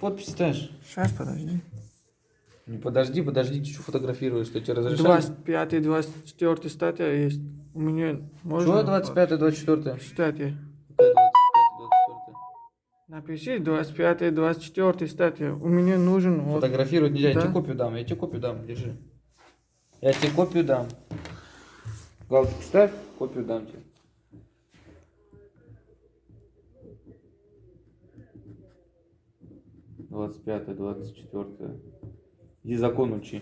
подпись ставишь? Сейчас, подожди. Не подожди, ты что фотографируешь, что тебе разрешали? 25-24 статья есть. У меня можно... Что 25-24? Статья. Какая 25-24? Напиши 25-24 статья. У меня нужен... вот. Фотографировать нельзя, я Да. тебе копию дам, держи. Я тебе копию дам. Галочку ставь, копию дам тебе. 25-24. Иди закон учи.